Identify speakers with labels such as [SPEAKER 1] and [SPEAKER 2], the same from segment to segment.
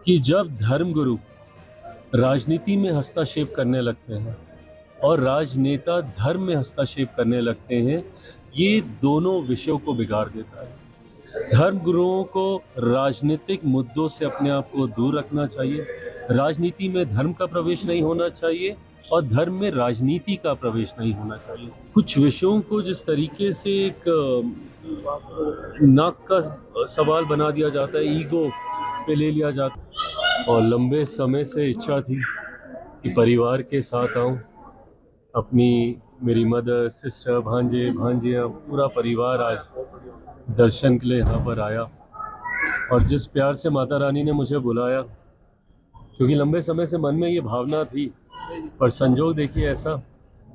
[SPEAKER 1] कि जब धर्मगुरु राजनीति में हस्तक्षेप करने लगते हैं और राजनेता धर्म में हस्तक्षेप करने लगते हैं, ये दोनों विषयों को बिगाड़ देता है। धर्म गुरुओं को राजनीतिक मुद्दों से अपने आप को दूर रखना चाहिए। राजनीति में धर्म का प्रवेश नहीं होना चाहिए और धर्म में राजनीति का प्रवेश नहीं होना चाहिए। कुछ विषयों को जिस तरीके से एक नाक का सवाल बना दिया जाता है, ईगो पे ले लिया जाता है। और लंबे समय से इच्छा थी कि परिवार के साथ आऊं, अपनी मेरी मदर, सिस्टर, भांजे, भांजियाँ, पूरा परिवार आज दर्शन के लिए यहाँ पर आया। और जिस प्यार से माता रानी ने मुझे बुलाया, क्योंकि लंबे समय से मन में ये भावना थी, पर संजोग देखिए ऐसा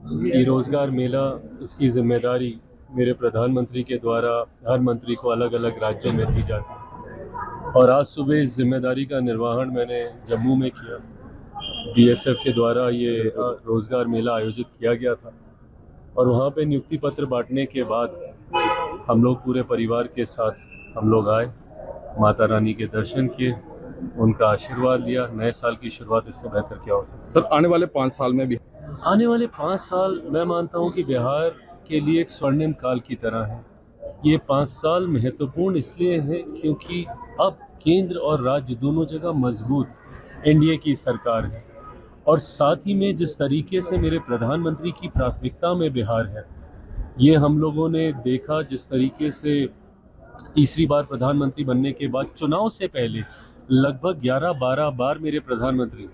[SPEAKER 1] कि रोज़गार मेला, इसकी जिम्मेदारी मेरे प्रधानमंत्री के द्वारा हर मंत्री को अलग अलग राज्यों में दी जाती है। और आज सुबह इस जिम्मेदारी का निर्वहन मैंने जम्मू में किया। बीएसएफ के द्वारा ये रोज़गार मेला आयोजित किया गया था और वहाँ पे नियुक्ति पत्र बांटने के बाद हम लोग पूरे परिवार के साथ हम लोग आए, माता रानी के दर्शन किए, उनका आशीर्वाद लिया। नए साल की शुरुआत इससे बेहतर क्या हो सकती है।
[SPEAKER 2] सर, आने वाले 5 साल में भी
[SPEAKER 1] आने वाले 5 साल मैं मानता हूँ कि बिहार के लिए एक स्वर्णिम काल की तरह है। ये 5 साल महत्वपूर्ण इसलिए हैं क्योंकि अब केंद्र और राज्य दोनों जगह मजबूत एनडीए की सरकार है और साथ ही में जिस तरीके से मेरे प्रधानमंत्री की प्राथमिकता में बिहार है, ये हम लोगों ने देखा। जिस तरीके से तीसरी बार प्रधानमंत्री बनने के बाद चुनाव से पहले लगभग 11-12 बार मेरे प्रधानमंत्री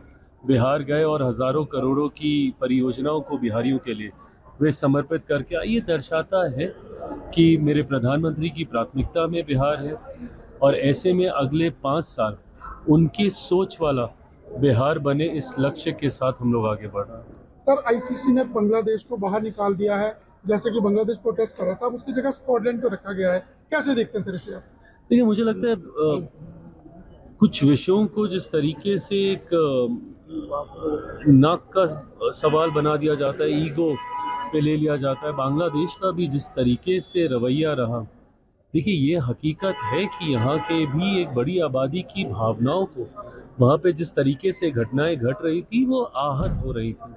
[SPEAKER 1] बिहार गए और हज़ारों करोड़ों की परियोजनाओं को बिहारियों के लिए वे समर्पित करके आए। ये दर्शाता है कि मेरे प्रधानमंत्री की प्राथमिकता में बिहार है और ऐसे में अगले 5 साल उनकी सोच वाला बिहार बने, इस लक्ष्य के साथ हम लोग आगे बढ़ रहे हैं।
[SPEAKER 3] सर, आईसीसी ने बांग्लादेश को बाहर निकाल दिया है, जैसे कि बांग्लादेश प्रोटेस्ट कर रहा था, अब उसकी जगह स्कॉटलैंड को रखा गया है। कैसे देखते हैं सर इसे आप?
[SPEAKER 1] देखिए, मुझे लगता है कुछ विषयों को जिस तरीके से एक नाक का सवाल बना दिया जाता है, ईगो पे ले लिया जाता है। बांग्लादेश का भी जिस तरीके से रवैया रहा, देखिए ये हकीकत है कि यहाँ के भी एक बड़ी आबादी की भावनाओं को वहाँ पे जिस तरीके से घटनाएं घट रही थी, वो आहत हो रही थी।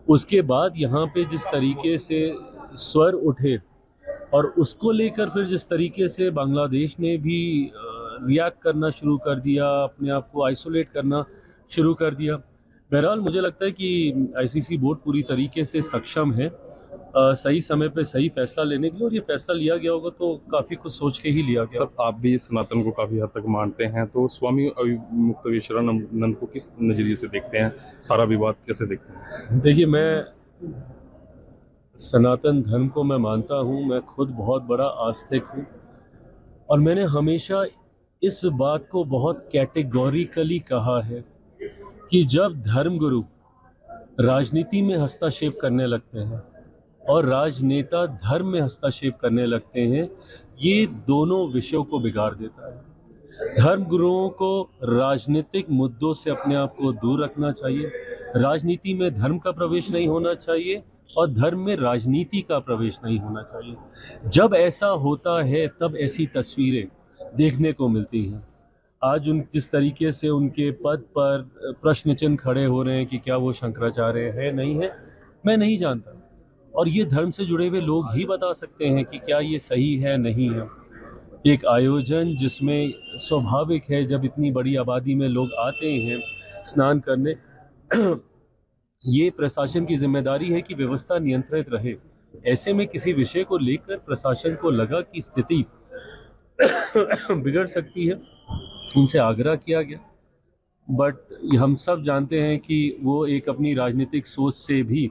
[SPEAKER 1] उसके बाद यहाँ पे जिस तरीके से स्वर उठे और उसको लेकर फिर जिस तरीके से बांग्लादेश ने भी रिएक्ट करना शुरू कर दिया, अपने आप को आइसोलेट करना शुरू कर दिया। बहरहाल मुझे लगता है कि आईसीसी बोर्ड पूरी तरीके से सक्षम है सही समय पे सही फैसला लेने के लिए, और ये फैसला लिया गया होगा तो काफ़ी कुछ सोच के ही लिया गया।
[SPEAKER 2] सर, आप भी सनातन को काफ़ी हद तक मानते हैं, तो स्वामी मुक्तेश्वरानंद को किस नज़रिए से देखते हैं? सारा विवाद कैसे देखते हैं?
[SPEAKER 1] देखिए, मैं सनातन धर्म को मैं मानता हूँ, मैं खुद बहुत बड़ा आस्तिक हूँ और मैंने हमेशा इस बात को बहुत कैटेगोरिकली कहा है कि जब धर्मगुरु राजनीति में हस्तक्षेप करने लगते हैं और राजनेता धर्म में हस्तक्षेप करने लगते हैं, ये दोनों विषयों को बिगाड़ देता है। धर्म गुरुओं को राजनीतिक मुद्दों से अपने आप को दूर रखना चाहिए। राजनीति में धर्म का प्रवेश नहीं होना चाहिए और धर्म में राजनीति का प्रवेश नहीं होना चाहिए। जब ऐसा होता है तब ऐसी तस्वीरें देखने को मिलती हैं। आज जिस तरीके से उनके पद पर प्रश्न चिन्ह खड़े हो रहे हैं कि क्या वो शंकराचार्य है, नहीं है, मैं नहीं जानता। और ये धर्म से जुड़े हुए लोग ही बता सकते हैं कि क्या ये सही है, नहीं है। एक आयोजन जिसमें स्वाभाविक है, जब इतनी बड़ी आबादी में लोग आते हैं स्नान करने, ये प्रशासन की जिम्मेदारी है कि व्यवस्था नियंत्रित रहे। ऐसे में किसी विषय को लेकर प्रशासन को लगा कि स्थिति बिगड़ सकती है, उनसे आग्रह किया गया। बट हम सब जानते हैं कि वो एक अपनी राजनीतिक सोच से भी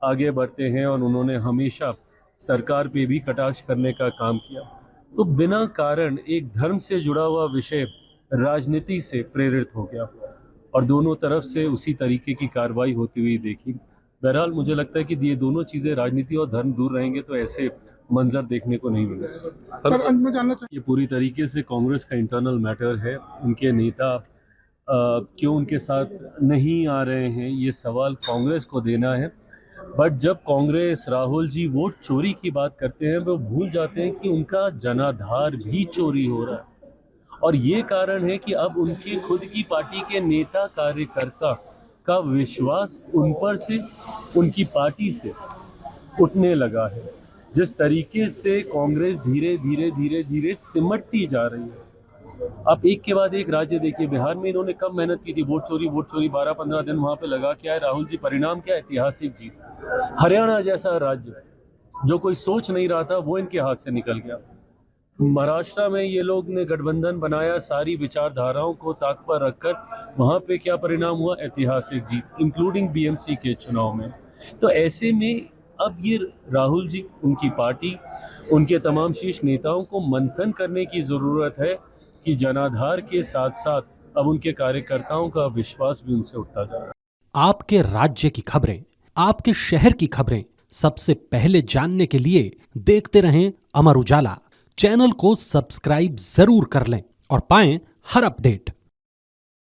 [SPEAKER 1] आगे बढ़ते हैं और उन्होंने हमेशा सरकार पे भी कटाक्ष करने का काम किया। तो बिना कारण एक धर्म से जुड़ा हुआ विषय राजनीति से प्रेरित हो गया और दोनों तरफ से उसी तरीके की कार्रवाई होती हुई देखी। बहरहाल मुझे लगता है कि ये दोनों चीज़ें, राजनीति और धर्म, दूर रहेंगे तो ऐसे मंजर देखने को नहीं मिलेगा।
[SPEAKER 3] सर, अंत में जानना चाहिए,
[SPEAKER 1] ये पूरी तरीके से कांग्रेस का इंटरनल मैटर है। उनके नेता क्यों उनके साथ नहीं आ रहे हैं, ये सवाल कांग्रेस को देना है। बट जब कांग्रेस, राहुल जी वोट चोरी की बात करते हैं, वो भूल जाते हैं कि उनका जनाधार भी चोरी हो रहा है और ये कारण है कि अब उनकी खुद की पार्टी के नेता कार्यकर्ता का विश्वास उन पर से, उनकी पार्टी से उठने लगा है। जिस तरीके से कांग्रेस धीरे धीरे धीरे धीरे सिमटती जा रही है। आप एक के बाद एक राज्य देखिए, बिहार में इन्होंने कम मेहनत की थी, वोट चोरी 12-15 दिन वहां पे लगा के आए राहुल जी, परिणाम क्या? ऐतिहासिक जीत। हरियाणा जैसा राज्य जो कोई सोच नहीं रहा था, वो इनके हाथ से निकल गया। महाराष्ट्र में ये लोग ने गठबंधन बनाया सारी विचारधाराओं को ताक पर रखकर, वहां पे क्या परिणाम हुआ? ऐतिहासिक जीत, इंक्लूडिंग बीएमसी के चुनाव में। तो ऐसे में अब ये राहुल जी, उनकी पार्टी, उनके तमाम शीर्ष नेताओं को मंथन करने की जरूरत है कि जनाधार के साथ साथ अब उनके कार्यकर्ताओं का विश्वास भी उनसे उठता जा रहा है।
[SPEAKER 4] आपके राज्य की खबरें, आपके शहर की खबरें सबसे पहले जानने के लिए देखते रहें अमर उजाला। चैनल को सब्सक्राइब जरूर कर लें और पाएं हर अपडेट।